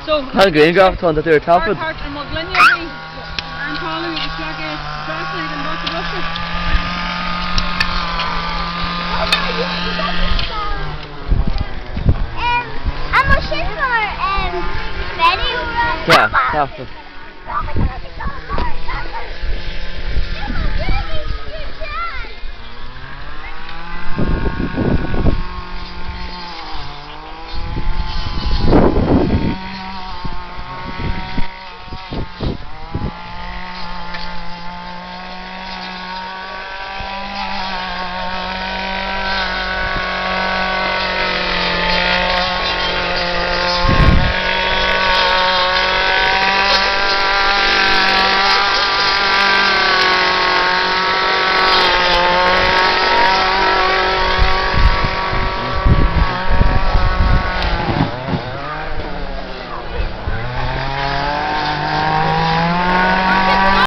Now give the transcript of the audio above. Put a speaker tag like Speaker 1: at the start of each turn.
Speaker 1: So,
Speaker 2: Tá green graph on the third top of.
Speaker 1: Hart and Muglinny and Colin is like a Jocelyn and Dr. Russell.
Speaker 2: Yeah, top of.